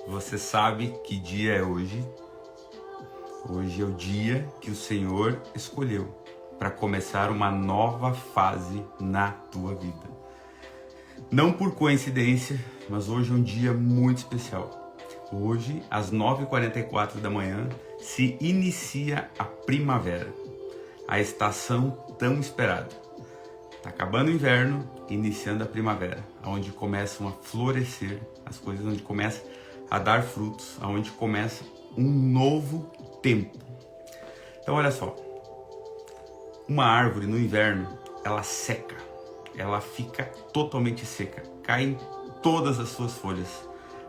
Você sabe que dia é hoje? Hoje é o dia que o Senhor escolheu para começar uma nova fase na tua vida. Não por coincidência, mas hoje é um dia muito especial. Hoje, às 9h44 da manhã, se inicia a primavera, a estação tão esperada. Está acabando o inverno, iniciando a primavera, onde começam a florescer as coisas, onde começa a dar frutos, onde começa um novo tempo. Então olha só, uma árvore no inverno, ela seca, ela fica totalmente seca, caem todas as suas folhas.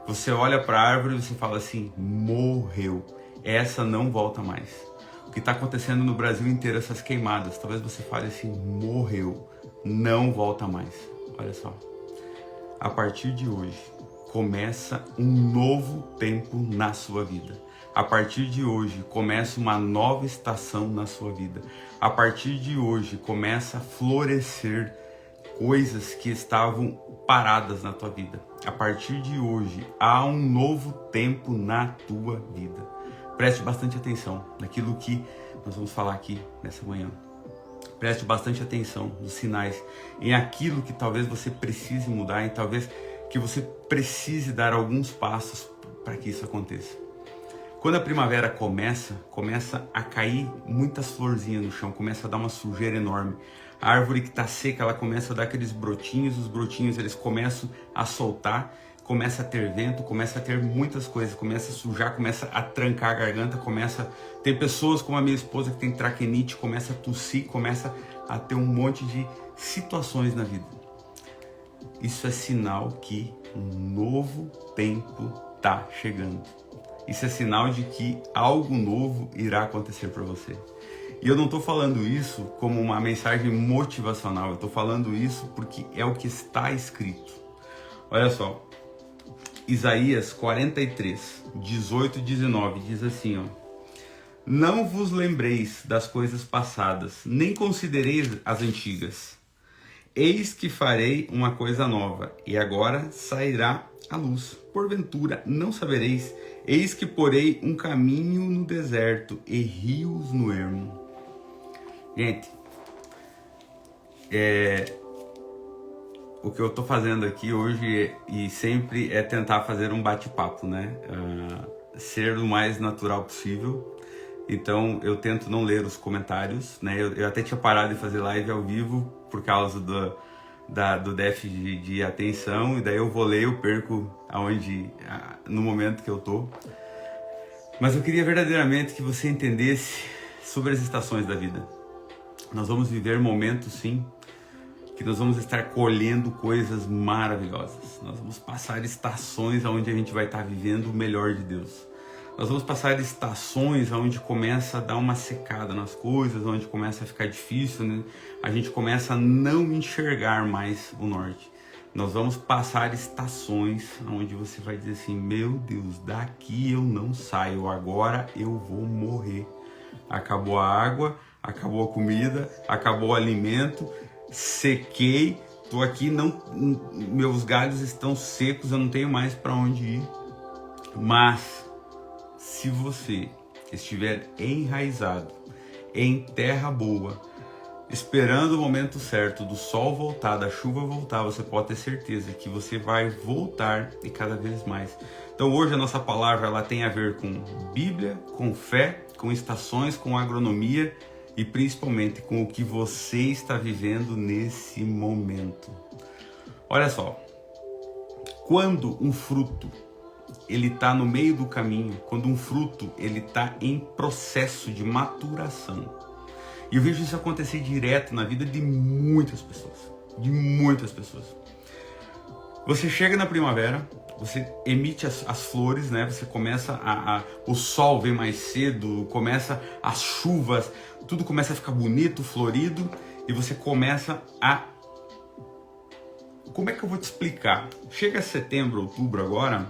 Você olha para a árvore e você fala assim, morreu, essa não volta mais. O que está acontecendo no Brasil inteiro, essas queimadas, talvez você fale assim, morreu, não volta mais. Olha só, a partir de hoje começa um novo tempo na sua vida. A partir de hoje começa uma nova estação na sua vida. A partir de hoje começa a florescer coisas que estavam paradas na tua vida. A partir de hoje há um novo tempo na tua vida. Preste bastante atenção naquilo que nós vamos falar aqui nessa manhã. Preste bastante atenção nos sinais, em aquilo que talvez você precise mudar, e talvez que você precise dar alguns passos para que isso aconteça. Quando a primavera começa a cair muitas florzinhas no chão, começa a dar uma sujeira enorme. A árvore que está seca, ela começa a dar aqueles brotinhos, os brotinhos eles começam a soltar, começa a ter vento, começa a ter muitas coisas, começa a sujar, começa a trancar a garganta, tem pessoas como a minha esposa que tem traquenite, começa a tossir, começa a ter um monte de situações na vida. Isso é sinal que um novo tempo está chegando. Isso é sinal de que algo novo irá acontecer para você. E eu não estou falando isso como uma mensagem motivacional, eu estou falando isso porque é o que está escrito. Olha só, Isaías 43, 18 e 19 diz assim, ó: não vos lembreis das coisas passadas, nem considereis as antigas. Eis que farei uma coisa nova, e agora sairá a luz. Porventura não sabereis, eis que porei um caminho no deserto e rios no ermo. Gente, o que eu tô fazendo aqui hoje e sempre é tentar fazer um bate-papo, né? Ser o mais natural possível. Então eu tento não ler os comentários, né? Eu até tinha parado de fazer live ao vivo por causa do déficit de atenção, e daí eu vou ler, eu perco no momento que eu tô. Mas eu queria verdadeiramente que você entendesse sobre as estações da vida. Nós vamos viver momentos, sim, que nós vamos estar colhendo coisas maravilhosas. Nós vamos passar estações onde a gente vai estar vivendo o melhor de Deus. Nós vamos passar estações onde começa a dar uma secada nas coisas, onde começa a ficar difícil, né? A gente começa a não enxergar mais o norte. Nós vamos passar estações onde você vai dizer assim, meu Deus, daqui eu não saio, agora eu vou morrer. Acabou a água, acabou a comida, acabou o alimento, sequei, tô aqui, meus galhos estão secos, eu não tenho mais para onde ir. Mas se você estiver enraizado em terra boa, esperando o momento certo do sol voltar, da chuva voltar, você pode ter certeza que você vai voltar e cada vez mais. Então hoje a nossa palavra ela tem a ver com Bíblia, com fé, com estações, com agronomia e principalmente com o que você está vivendo nesse momento. Olha só, quando um fruto ele está no meio do caminho, quando um fruto ele está em processo de maturação, e eu vejo isso acontecer direto na vida de muitas pessoas, Você chega na primavera, você emite as flores, né? Você começa o sol vem mais cedo, começa as chuvas, tudo começa a ficar bonito, florido, e você começa a... Como é que eu vou te explicar? Chega setembro, outubro agora,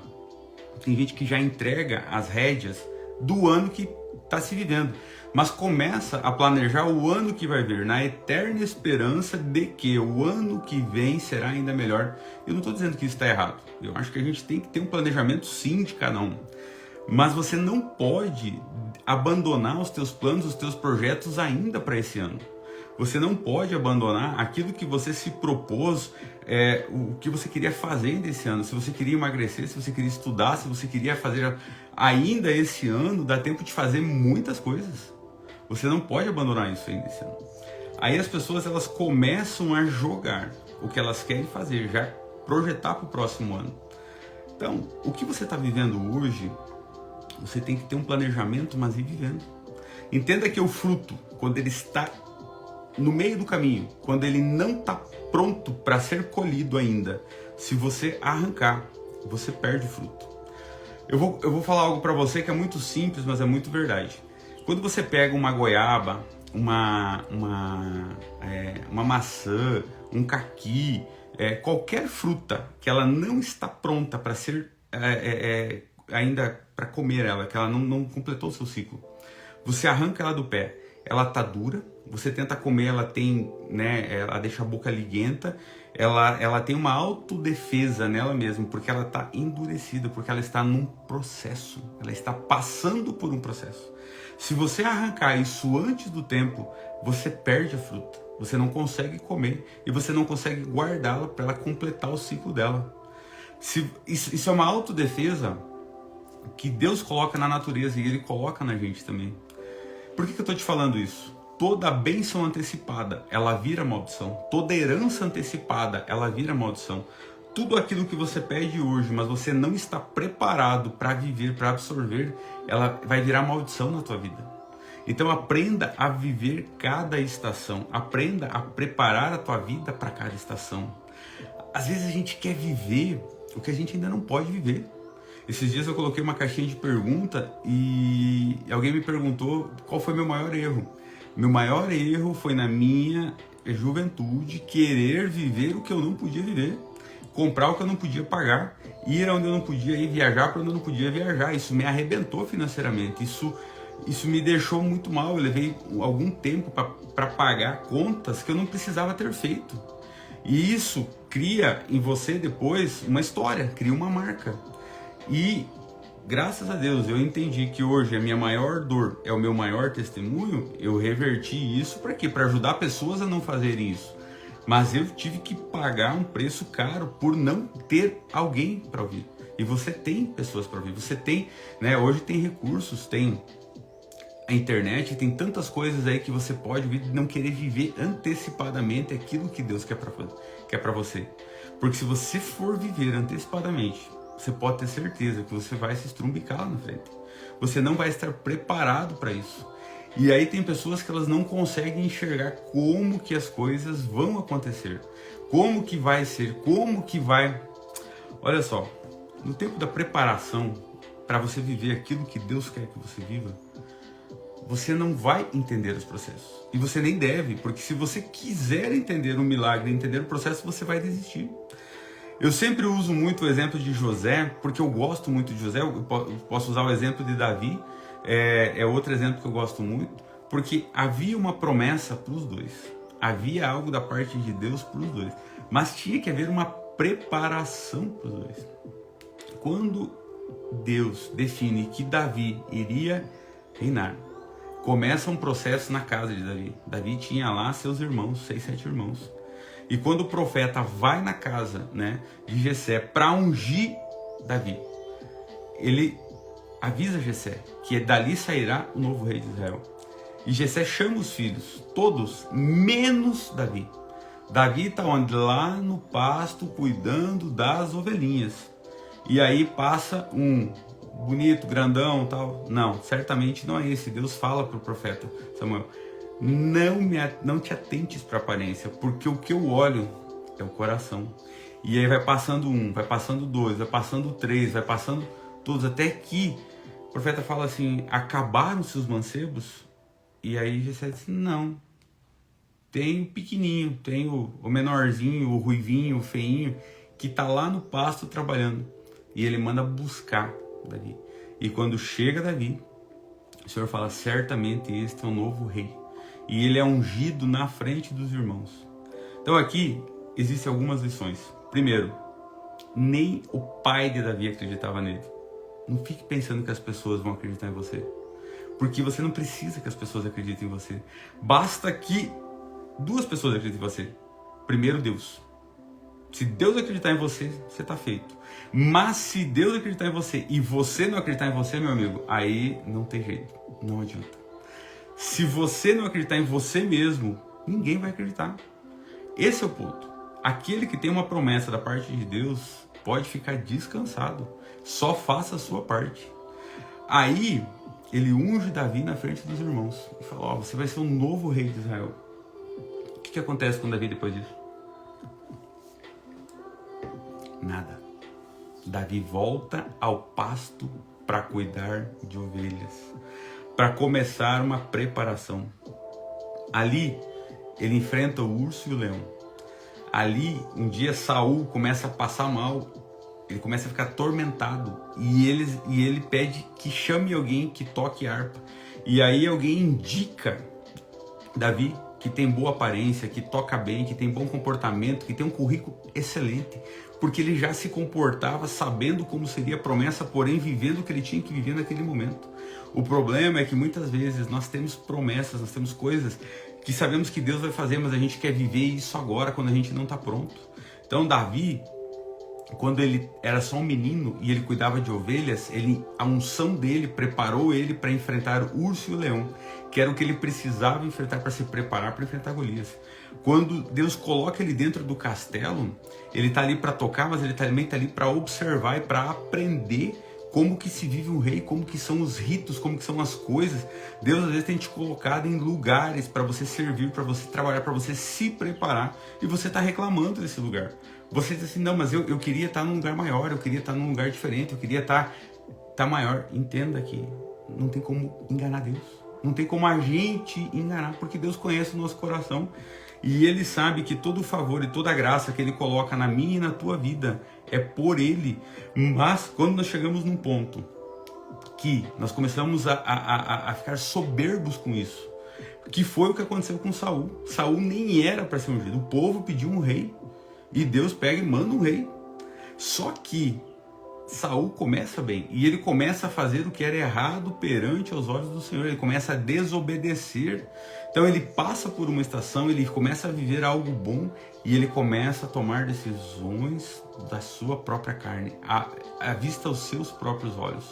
tem gente que já entrega as rédeas do ano que está se vivendo. Mas começa a planejar o ano que vai vir, na eterna esperança de que o ano que vem será ainda melhor. Eu não estou dizendo que isso está errado. Eu acho que a gente tem que ter um planejamento sim de cada um. Mas você não pode abandonar os teus planos, os teus projetos ainda para esse ano. Você não pode abandonar aquilo que você se propôs, o que você queria fazer desse ano. Se você queria emagrecer, se você queria estudar, se você queria fazer ainda esse ano, dá tempo de fazer muitas coisas. Você não pode abandonar isso ainda esse ano. Aí as pessoas elas começam a jogar o que elas querem fazer, já projetar para o próximo ano. Então, o que você está vivendo hoje, você tem que ter um planejamento, mas ir vivendo. Entenda que o fruto, quando ele está no meio do caminho, quando ele não está pronto para ser colhido ainda, se você arrancar, você perde o fruto. Eu vou falar algo para você que é muito simples, mas é muito verdade. Quando você pega uma goiaba, uma maçã, um caqui, qualquer fruta que ela não está pronta para ser ainda para comer ela, que ela não completou o seu ciclo, você arranca ela do pé, ela tá dura, você tenta comer, ela tem, ela deixa a boca liguenta, ela tem uma autodefesa nela mesma, porque ela está endurecida, porque ela está num processo, ela está passando por um processo. Se você arrancar isso antes do tempo, você perde a fruta, você não consegue comer e você não consegue guardá-la para ela completar o ciclo dela. Isso é uma autodefesa que Deus coloca na natureza e Ele coloca na gente também. Por que eu estou te falando isso? Toda bênção antecipada, ela vira maldição. Toda herança antecipada, ela vira maldição. Tudo aquilo que você pede hoje, mas você não está preparado para viver, para absorver, ela vai virar maldição na tua vida. Então aprenda a viver cada estação. Aprenda a preparar a tua vida para cada estação. Às vezes a gente quer viver o que a gente ainda não pode viver. Esses dias eu coloquei uma caixinha de pergunta e alguém me perguntou qual foi meu maior erro. Meu maior erro foi na minha juventude querer viver o que eu não podia viver, comprar o que eu não podia pagar, ir onde eu não podia ir, viajar para onde eu não podia viajar. Isso me arrebentou financeiramente, isso me deixou muito mal. Eu levei algum tempo para pagar contas que eu não precisava ter feito. E isso cria em você depois uma história, cria uma marca. E graças a Deus eu entendi que hoje a minha maior dor é o meu maior testemunho. Eu reverti isso para quê? Para ajudar pessoas a não fazerem isso. Mas eu tive que pagar um preço caro por não ter alguém para ouvir. E você tem pessoas para ouvir. Você tem, hoje tem recursos, tem a internet, tem tantas coisas aí que você pode ouvir e não querer viver antecipadamente aquilo que Deus quer para você. Porque se você for viver antecipadamente, você pode ter certeza que você vai se estrumbicar lá na frente. Você não vai estar preparado para isso. E aí tem pessoas que elas não conseguem enxergar como que as coisas vão acontecer. Como que vai ser, como que vai... Olha só, no tempo da preparação para você viver aquilo que Deus quer que você viva, você não vai entender os processos. E você nem deve, porque se você quiser entender o milagre, entender o processo, você vai desistir. Eu sempre uso muito o exemplo de José, porque eu gosto muito de José. Eu posso usar o exemplo de Davi, é outro exemplo que eu gosto muito, porque havia uma promessa para os dois. Havia algo da parte de Deus para os dois. Mas tinha que haver uma preparação para os dois. Quando Deus define que Davi iria reinar, começa um processo na casa de Davi. Davi tinha lá seus irmãos, 6, 7 irmãos. E quando o profeta vai na casa de Jessé para ungir Davi, ele avisa Jessé que dali sairá o novo rei de Israel. E Jessé chama os filhos, todos, menos Davi. Davi está onde? Lá no pasto, cuidando das ovelhinhas. E aí passa um bonito, grandão, tal. Não, certamente não é esse. Deus fala para o profeta Samuel: não te atentes para a aparência, porque o que eu olho é o coração. E aí vai passando um, vai passando dois, vai passando três, vai passando todos, até que o profeta fala assim: acabaram seus mancebos? E aí Jessé diz: não, tem o pequenininho, tem o menorzinho, o ruivinho, o feinho, que está lá no pasto trabalhando. E ele manda buscar Davi. E quando chega Davi, o Senhor fala, certamente este é um novo rei. E ele é ungido na frente dos irmãos. Então aqui existem algumas lições. Primeiro, nem o pai de Davi acreditava nele. Não fique pensando que as pessoas vão acreditar em você. Porque você não precisa que as pessoas acreditem em você. Basta que duas pessoas acreditem em você. Primeiro, Deus. Se Deus acreditar em você, você está feito. Mas se Deus acreditar em você e você não acreditar em você, meu amigo, aí não tem jeito. Não adianta. Se você não acreditar em você mesmo, ninguém vai acreditar. Esse é o ponto. Aquele que tem uma promessa da parte de Deus pode ficar descansado. Só faça a sua parte. Aí, ele unge Davi na frente dos irmãos. E fala, ó, você vai ser o novo rei de Israel. O que acontece com Davi depois disso? Nada. Davi volta ao pasto para cuidar de ovelhas. Para começar uma preparação. Ali, ele enfrenta o urso e o leão. Ali, um dia Saul começa a passar mal. Ele começa a ficar atormentado. E ele pede que chame alguém que toque harpa. E aí alguém indica Davi, que tem boa aparência, que toca bem, que tem bom comportamento, que tem um currículo excelente. Porque ele já se comportava sabendo como seria a promessa, porém vivendo o que ele tinha que viver naquele momento. O problema é que muitas vezes nós temos promessas, nós temos coisas que sabemos que Deus vai fazer, mas a gente quer viver isso agora quando a gente não está pronto. Então Davi, quando ele era só um menino e ele cuidava de ovelhas, a unção dele preparou ele para enfrentar o urso e o leão, que era o que ele precisava enfrentar para se preparar para enfrentar Golias. Quando Deus coloca ele dentro do castelo, ele está ali para tocar, mas ele também está ali para observar e para aprender como que se vive um rei, como que são os ritos, como que são as coisas. Deus às vezes tem te colocado em lugares para você servir, para você trabalhar, para você se preparar, e você está reclamando desse lugar. Você diz assim, não, mas eu queria estar num lugar maior, eu queria estar num lugar diferente, eu queria estar maior. Entenda que não tem como enganar Deus. Não tem como a gente enganar, porque Deus conhece o nosso coração. E Ele sabe que todo o favor e toda a graça que Ele coloca na minha e na tua vida é por Ele. Mas quando nós chegamos num ponto que nós começamos a ficar soberbos com isso, que foi o que aconteceu com Saul. Saul nem era para ser ungido. O povo pediu um rei e Deus pega e manda um rei. Só que Saul começa bem e ele começa a fazer o que era errado perante os olhos do Senhor. Ele começa a desobedecer. Então ele passa por uma estação, ele começa a viver algo bom e ele começa a tomar decisões da sua própria carne, à vista aos seus próprios olhos.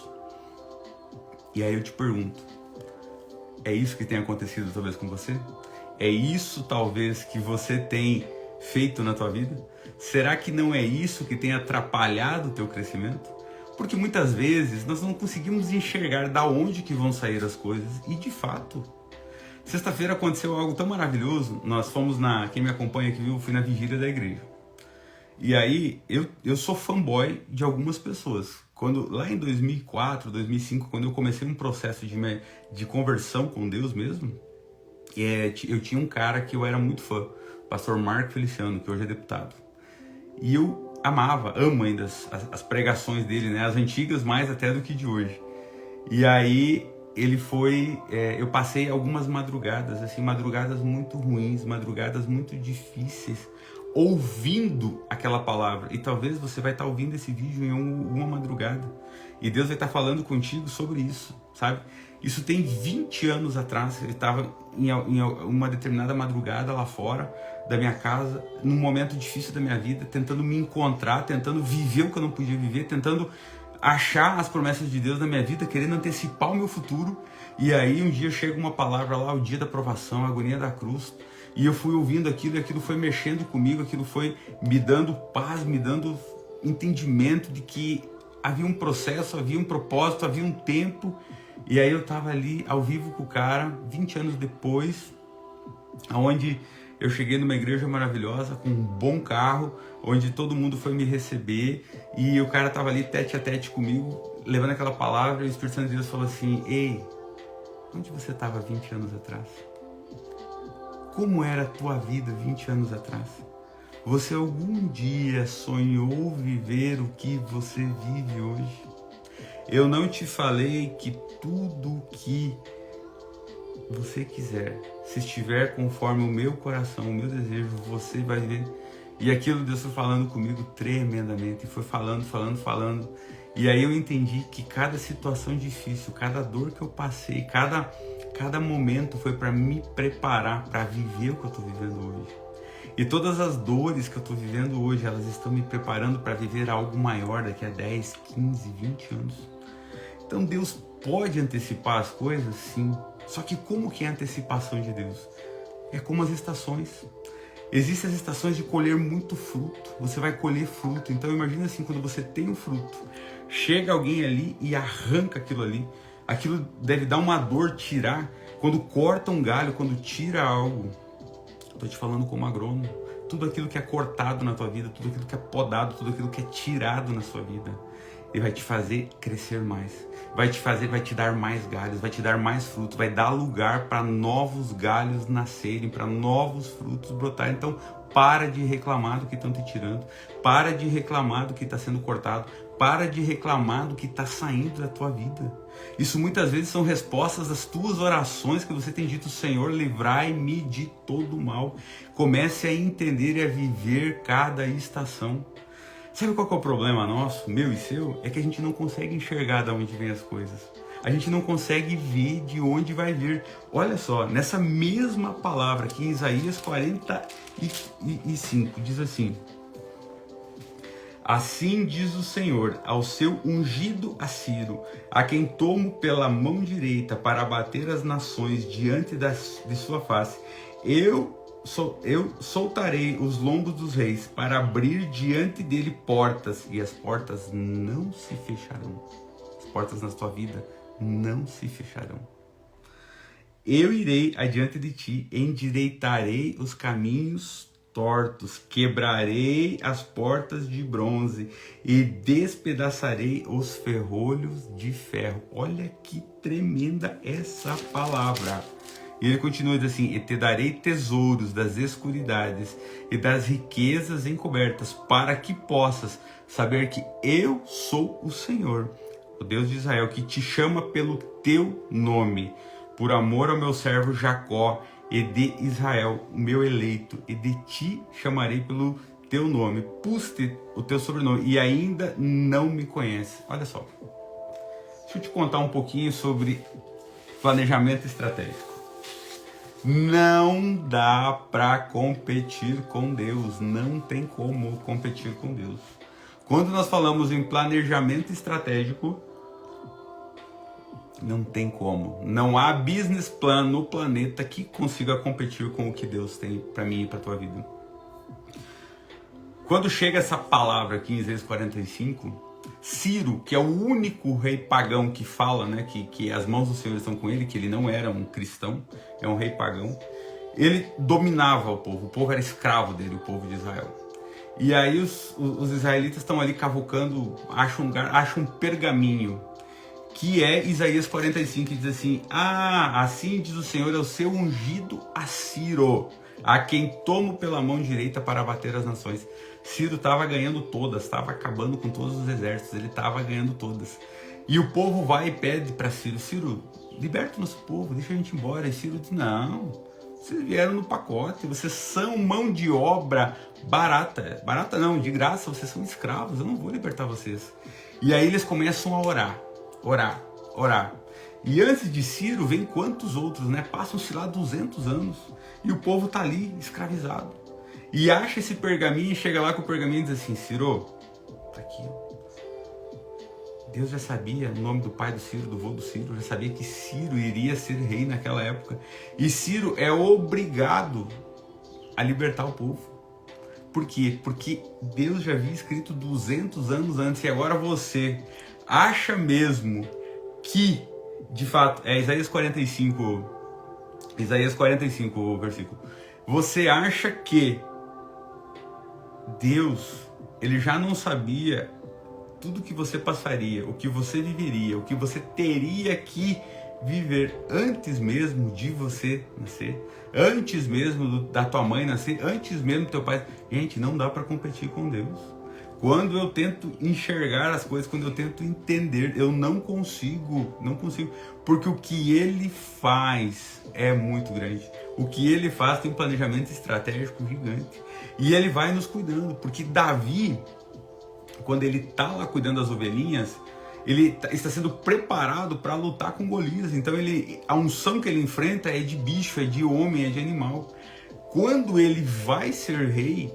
E aí eu te pergunto, é isso que tem acontecido talvez com você? É isso talvez que você tem feito na tua vida? Será que não é isso que tem atrapalhado o teu crescimento? Porque muitas vezes nós não conseguimos enxergar da onde que vão sair as coisas. E de fato, sexta-feira aconteceu algo tão maravilhoso. Nós fomos quem me acompanha aqui viu, eu fui na vigília da igreja. E aí eu sou fanboy de algumas pessoas. Lá em 2004, 2005, quando eu comecei um processo de conversão com Deus mesmo, eu tinha um cara que eu era muito fã, o pastor Marco Feliciano, que hoje é deputado. E eu amo ainda as pregações dele, né? As antigas mais até do que de hoje. E aí eu passei algumas madrugadas, assim, madrugadas muito ruins, madrugadas muito difíceis, ouvindo aquela palavra. E talvez você vai estar ouvindo esse vídeo em uma madrugada. E Deus vai estar falando contigo sobre isso, sabe? Isso tem 20 anos atrás. Eu estava em uma determinada madrugada lá fora da minha casa, num momento difícil da minha vida, tentando me encontrar, tentando viver o que eu não podia viver, tentando achar as promessas de Deus na minha vida, querendo antecipar o meu futuro. E aí um dia chega uma palavra lá, o dia da provação, a agonia da cruz, e eu fui ouvindo aquilo, e aquilo foi mexendo comigo, aquilo foi me dando paz, me dando entendimento de que havia um processo, havia um propósito, havia um tempo. E aí eu estava ali ao vivo com o cara, 20 anos depois, onde eu cheguei numa igreja maravilhosa, com um bom carro, onde todo mundo foi me receber, e o cara estava ali tete a tete comigo, levando aquela palavra, e o Espírito Santo de Deus falou assim, ei, onde você estava 20 anos atrás? Como era a tua vida 20 anos atrás? Você algum dia sonhou viver o que você vive hoje? Eu não te falei que tudo que você quiser, se estiver conforme o meu coração, o meu desejo, você vai ver. E aquilo Deus foi falando comigo tremendamente, foi falando. E aí eu entendi que cada situação difícil, cada dor que eu passei, cada momento foi para me preparar para viver o que eu estou vivendo hoje. E todas as dores que eu estou vivendo hoje, elas estão me preparando para viver algo maior daqui a 10, 15, 20 anos. Então Deus pode antecipar as coisas? Sim. Só que como que é a antecipação de Deus? É como as estações. Existem as estações de colher muito fruto. Você vai colher fruto. Então imagina assim, quando você tem um fruto, chega alguém ali e arranca aquilo ali. Aquilo deve dar uma dor tirar. Quando corta um galho, quando tira algo. Estou te falando como agrônomo. Tudo aquilo que é cortado na tua vida, tudo aquilo que é podado, tudo aquilo que é tirado na sua vida, ele vai te fazer crescer mais. Vai te dar mais galhos, vai te dar mais frutos, vai dar lugar para novos galhos nascerem, para novos frutos brotarem. Então, para de reclamar do que estão te tirando, para de reclamar do que está sendo cortado, para de reclamar do que está saindo da tua vida. Isso muitas vezes são respostas das tuas orações que você tem dito: Senhor, livrai-me de todo mal. Comece a entender e a viver cada estação. Sabe qual que é o problema nosso, meu e seu? É que a gente não consegue enxergar de onde vêm as coisas. A gente não consegue ver de onde vai vir. Olha só, nessa mesma palavra aqui em Isaías 45, diz assim: assim diz o Senhor ao seu ungido a Ciro, a quem tomo pela mão direita para abater as nações diante de sua face. Eu soltarei os lombos dos reis para abrir diante dele portas, e as portas não se fecharão. As portas na tua vida não se fecharão. Eu irei adiante de ti, endireitarei os caminhos tortos, quebrarei as portas de bronze e despedaçarei os ferrolhos de ferro. Olha que tremenda essa palavra. E ele continua dizendo assim: e te darei tesouros das escuridades e das riquezas encobertas, para que possas saber que eu sou o Senhor, o Deus de Israel, que te chama pelo teu nome, por amor ao meu servo Jacó e de Israel, o meu eleito, e de ti chamarei pelo teu nome, pus-te o teu sobrenome, e ainda não me conhece. Olha só, deixa eu te contar um pouquinho sobre planejamento estratégico. Não dá para competir com Deus, não tem como competir com Deus. Quando nós falamos em planejamento estratégico, não tem como. Não há business plan no planeta que consiga competir com o que Deus tem para mim e para tua vida. Quando chega essa palavra aqui em Isaías 45, Ciro, que é o único rei pagão que fala, né, que as mãos do Senhor estão com ele, que ele não era um cristão, é um rei pagão, ele dominava o povo era escravo dele, o povo de Israel. E aí os israelitas estão ali cavucando, acham um pergaminho, que é Isaías 45, que diz assim: assim diz o Senhor ao seu ungido a Ciro, a quem tomo pela mão direita para abater as nações. Ciro estava ganhando todas, estava acabando com todos os exércitos, ele estava ganhando todas. E o povo vai e pede para Ciro: Ciro, liberta o nosso povo, deixa a gente ir embora. E Ciro diz: não, vocês vieram no pacote, vocês são mão de obra barata. Barata não, de graça, vocês são escravos, eu não vou libertar vocês. E aí eles começam a orar. E antes de Ciro vem quantos outros, né? Passam-se lá 200 anos e o povo está ali escravizado. E acha esse pergaminho e chega lá com o pergaminho e diz assim: Ciro, tá aqui. Deus já sabia o nome do pai do Ciro, do vô do Ciro, já sabia que Ciro iria ser rei naquela época. E Ciro é obrigado a libertar o povo. Por quê? Porque Deus já havia escrito 200 anos antes. E agora você acha mesmo que, de fato, é Isaías 45, versículo. Você acha que Deus, ele já não sabia tudo que você passaria, o que você viveria, o que você teria que viver antes mesmo de você nascer, antes mesmo da tua mãe nascer, antes mesmo do teu pai? Gente, não dá para competir com Deus. Quando eu tento enxergar as coisas, quando eu tento entender, eu não consigo, porque o que ele faz é muito grande. O que ele faz tem um planejamento estratégico gigante. E ele vai nos cuidando, porque Davi, quando ele está lá cuidando das ovelhinhas, ele está sendo preparado para lutar com Golias. Então a unção que ele enfrenta é de bicho, é de homem, é de animal. Quando ele vai ser rei,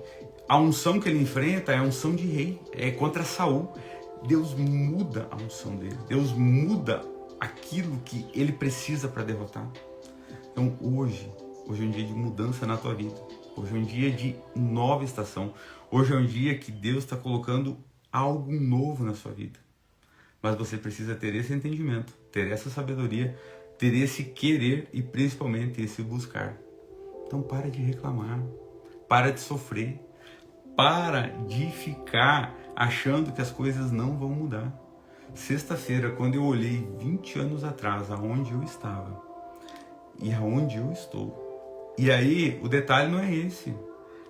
a unção que ele enfrenta é a unção de rei, é contra Saul. Deus muda a unção dele, Deus muda aquilo que ele precisa para derrotar. Então hoje é um dia de mudança na tua vida, hoje é um dia de nova estação, hoje é um dia que Deus está colocando algo novo na sua vida. Mas você precisa ter esse entendimento, ter essa sabedoria, ter esse querer e principalmente esse buscar. Então para de reclamar, para de sofrer, para de ficar achando que as coisas não vão mudar. Sexta-feira, quando eu olhei 20 anos atrás, aonde eu estava e aonde eu estou. E aí, o detalhe não é esse.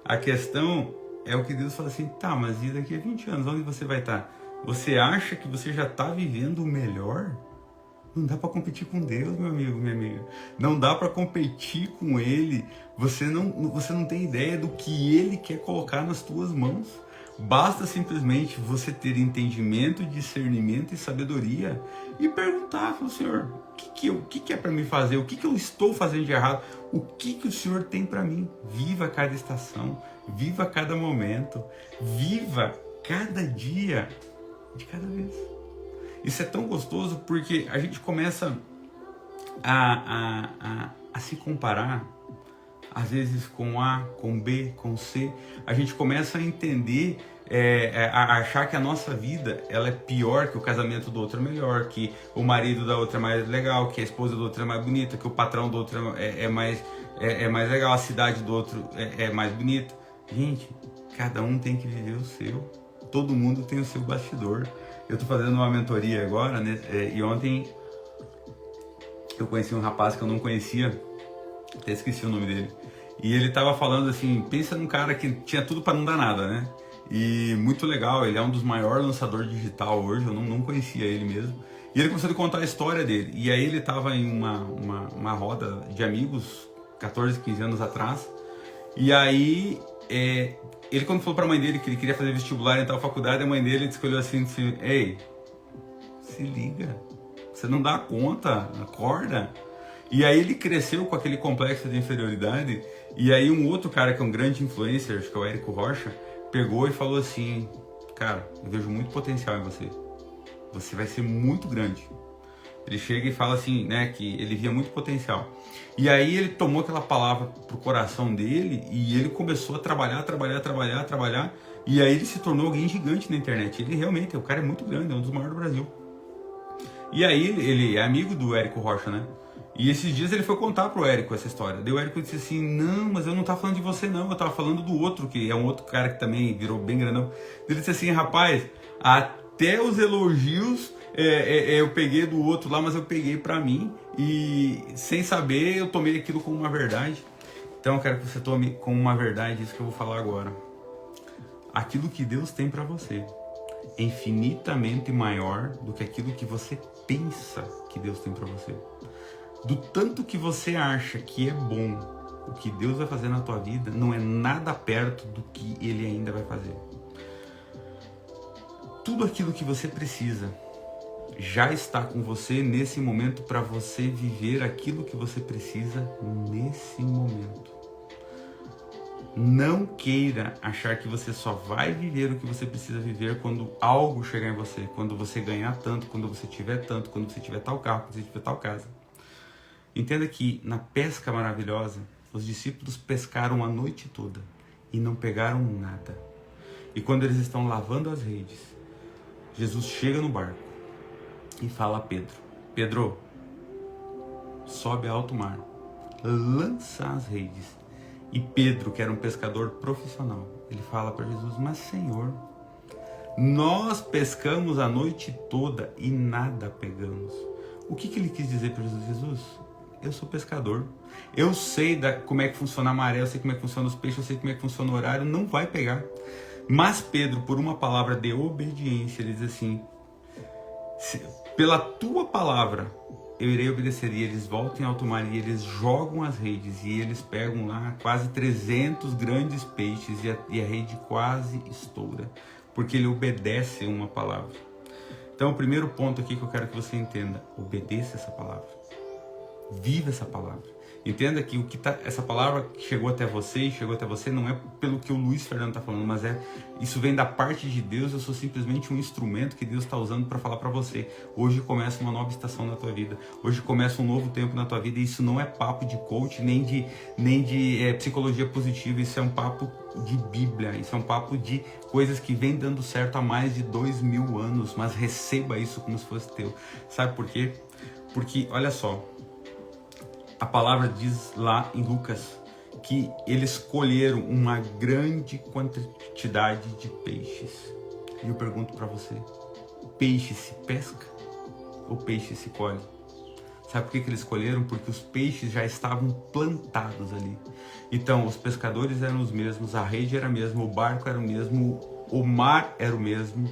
A questão é o que Deus fala assim, tá, mas e daqui a 20 anos, onde você vai estar? Você acha que você já está vivendo o melhor? Não dá para competir com Deus, meu amigo, minha amiga. Não dá para competir com Ele. Você não tem ideia do que Ele quer colocar nas tuas mãos. Basta simplesmente você ter entendimento, discernimento e sabedoria e perguntar para o Senhor, o que é para me fazer? O que eu estou fazendo de errado? O que o Senhor tem para mim? Viva cada estação, viva cada momento, viva cada dia de cada vez. Isso é tão gostoso porque a gente começa a se comparar, às vezes com A, com B, com C. A gente começa a entender, a achar que a nossa vida ela é pior, que o casamento do outro é melhor, que o marido da outra é mais legal, que a esposa do outro é mais bonita, que o patrão do outro é mais legal, a cidade do outro é mais bonita. Gente, cada um tem que viver o seu. Todo mundo tem o seu bastidor. Eu tô fazendo uma mentoria agora, né? E ontem eu conheci um rapaz que eu não conhecia, até esqueci o nome dele. E ele tava falando assim, pensa num cara que tinha tudo para não dar nada, né? E muito legal, ele é um dos maiores lançadores digital hoje, eu não conhecia ele mesmo. E ele começou a contar a história dele. E aí ele tava em uma roda de amigos, 14, 15 anos atrás. E aí ele quando falou pra mãe dele que ele queria fazer vestibular em tal faculdade, a mãe dele escolheu assim, disse, ei, se liga, você não dá conta, acorda. E aí ele cresceu com aquele complexo de inferioridade, e aí um outro cara que é um grande influencer, acho que é o Érico Rocha, pegou e falou assim, cara, eu vejo muito potencial em você, você vai ser muito grande. Ele chega e fala assim, né, que ele via muito potencial. E aí ele tomou aquela palavra pro coração dele e ele começou a trabalhar. E aí ele se tornou alguém gigante na internet. Ele realmente, o cara é muito grande, é um dos maiores do Brasil. E aí ele é amigo do Érico Rocha, né? E esses dias ele foi contar pro Érico essa história. Daí o Érico disse assim, não, mas eu não tava falando de você não, eu tava falando do outro, que é um outro cara que também virou bem grandão. Ele disse assim, rapaz, até os elogios eu peguei do outro lá, mas eu peguei pra mim e sem saber eu tomei aquilo como uma verdade. Então eu quero que você tome como uma verdade isso que eu vou falar agora. Aquilo que Deus tem pra você é infinitamente maior do que aquilo que você pensa que Deus tem pra você. Do tanto que você acha que é bom, o que Deus vai fazer na tua vida não é nada perto do que Ele ainda vai fazer. Tudo aquilo que você precisa já está com você nesse momento para você viver aquilo que você precisa nesse momento. Não queira achar que você só vai viver o que você precisa viver quando algo chegar em você, quando você ganhar tanto, quando você tiver tanto, quando você tiver tal carro, quando você tiver tal casa. Entenda que na pesca maravilhosa, os discípulos pescaram a noite toda e não pegaram nada. E quando eles estão lavando as redes, Jesus chega no barco e fala a Pedro, Pedro, sobe a alto mar, lança as redes. E Pedro, que era um pescador profissional, ele fala para Jesus, mas Senhor, nós pescamos a noite toda e nada pegamos. O que ele quis dizer para Jesus? Jesus, eu sou pescador, eu sei como é que funciona a maré, eu sei como é que funciona os peixes, eu sei como é que funciona o horário, não vai pegar. Mas Pedro, por uma palavra de obediência, ele diz assim: pela tua palavra eu irei obedecer. E eles voltam em alto mar e eles jogam as redes e eles pegam lá quase 300 grandes peixes e a rede quase estoura, porque ele obedece uma palavra. Então o primeiro ponto aqui que eu quero que você entenda: obedeça essa palavra, viva essa palavra. Entenda que essa palavra que chegou até você não é pelo que o Luiz Fernando está falando, mas isso vem da parte de Deus. Eu sou simplesmente um instrumento que Deus está usando para falar para você. Hoje começa uma nova estação na tua vida. Hoje começa um novo tempo na tua vida. E isso não é papo de coach, nem de psicologia positiva. Isso é um papo de Bíblia. Isso é um papo de coisas que vem dando certo há mais de 2000 anos. Mas receba isso como se fosse teu. Sabe por quê? Porque, olha só, a palavra diz lá em Lucas que eles colheram uma grande quantidade de peixes. E eu pergunto para você: peixe se pesca ou peixe se colhe? Sabe por que eles colheram? Porque os peixes já estavam plantados ali. Então os pescadores eram os mesmos, a rede era a mesma, o barco era o mesmo, o mar era o mesmo,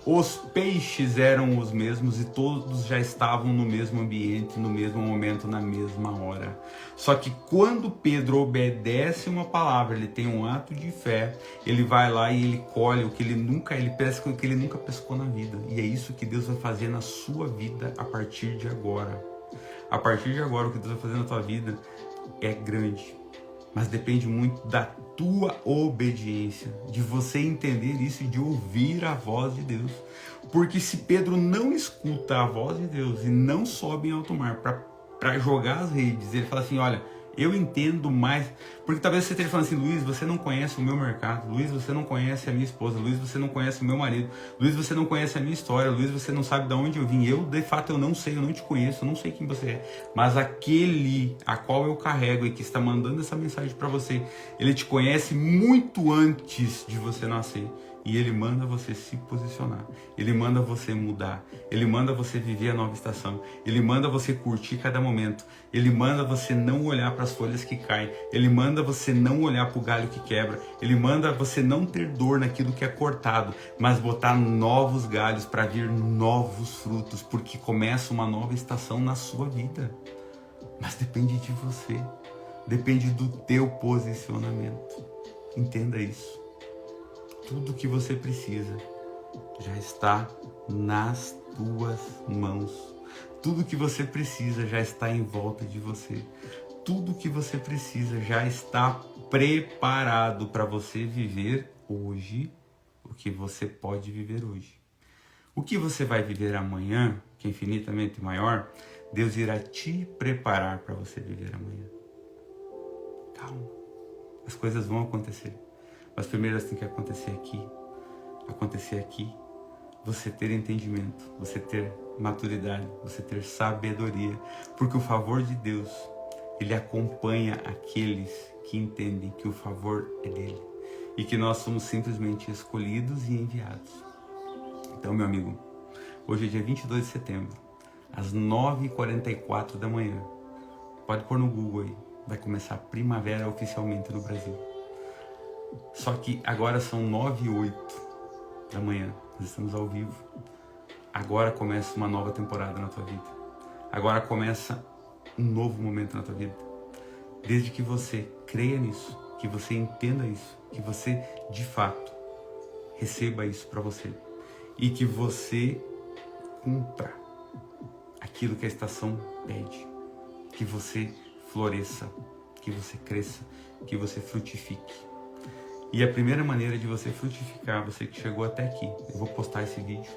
os peixes eram os mesmos e todos já estavam no mesmo ambiente, no mesmo momento, na mesma hora. Só que quando Pedro obedece uma palavra, ele tem um ato de fé, ele vai lá e ele colhe ele pesca o que ele nunca pescou na vida. E é isso que Deus vai fazer na sua vida a partir de agora. A partir de agora, o que Deus vai fazer na tua vida é grande. Mas depende muito da tua obediência, de você entender isso e de ouvir a voz de Deus. Porque se Pedro não escuta a voz de Deus e não sobe em alto mar para jogar as redes, ele fala assim: olha, eu entendo mais. Porque talvez você esteja falando assim: Luiz, você não conhece o meu mercado. Luiz, você não conhece a minha esposa. Luiz, você não conhece o meu marido. Luiz, você não conhece a minha história. Luiz, você não sabe de onde eu vim. Eu, de fato, eu não sei, eu não te conheço, eu não sei quem você é. Mas aquele a qual eu carrego e que está mandando essa mensagem para você, ele te conhece muito antes de você nascer. E ele manda você se posicionar, ele manda você mudar, ele manda você viver a nova estação, ele manda você curtir cada momento, ele manda você não olhar para as folhas que caem, ele manda você não olhar para o galho que quebra, ele manda você não ter dor naquilo que é cortado, mas botar novos galhos para vir novos frutos, porque começa uma nova estação na sua vida. Mas depende de você, depende do teu posicionamento. Entenda isso. Tudo que você precisa já está nas tuas mãos. Tudo que você precisa já está em volta de você. Tudo que você precisa já está preparado para você viver hoje o que você pode viver hoje. O que você vai viver amanhã, que é infinitamente maior, Deus irá te preparar para você viver amanhã. Calma, as coisas vão acontecer. Mas primeiro elas têm que acontecer aqui, você ter entendimento, você ter maturidade, você ter sabedoria, porque o favor de Deus, ele acompanha aqueles que entendem que o favor é dele e que nós somos simplesmente escolhidos e enviados. Então, meu amigo, hoje é dia 22 de setembro, às 9h44 da manhã, pode pôr no Google aí, vai começar a primavera oficialmente no Brasil. Só que agora são 9h08 da manhã, nós estamos ao vivo. Agora começa uma nova temporada na tua vida. Agora começa um novo momento na tua vida. Desde que você creia nisso, que você entenda isso, que você de fato receba isso para você e que você cumpra aquilo que a estação pede, que você floresça, que você cresça, que você frutifique. E a primeira maneira de você frutificar, você que chegou até aqui, eu vou postar esse vídeo,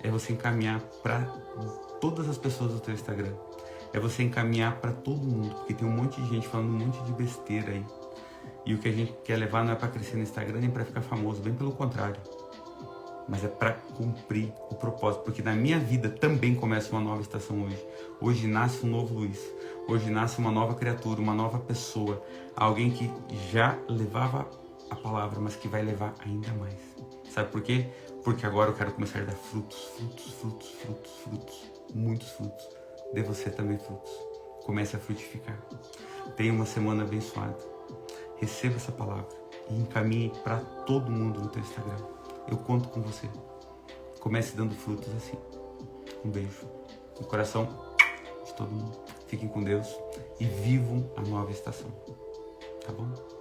é você encaminhar para todas as pessoas do teu Instagram. É você encaminhar para todo mundo, porque tem um monte de gente falando um monte de besteira aí. E o que a gente quer levar não é para crescer no Instagram nem para ficar famoso, bem pelo contrário. Mas é para cumprir o propósito, porque na minha vida também começa uma nova estação hoje. Hoje nasce um novo Luiz. Hoje nasce uma nova criatura, uma nova pessoa. Alguém que já levava a palavra, mas que vai levar ainda mais. Sabe por quê? Porque agora eu quero começar a dar frutos. Muitos frutos. Dê você também frutos. Comece a frutificar. Tenha uma semana abençoada. Receba essa palavra. e encaminhe para todo mundo no teu Instagram. Eu conto com você. Comece dando frutos assim. Um beijo no coração de todo mundo. Fiquem com Deus e vivam a nova estação. Tá bom?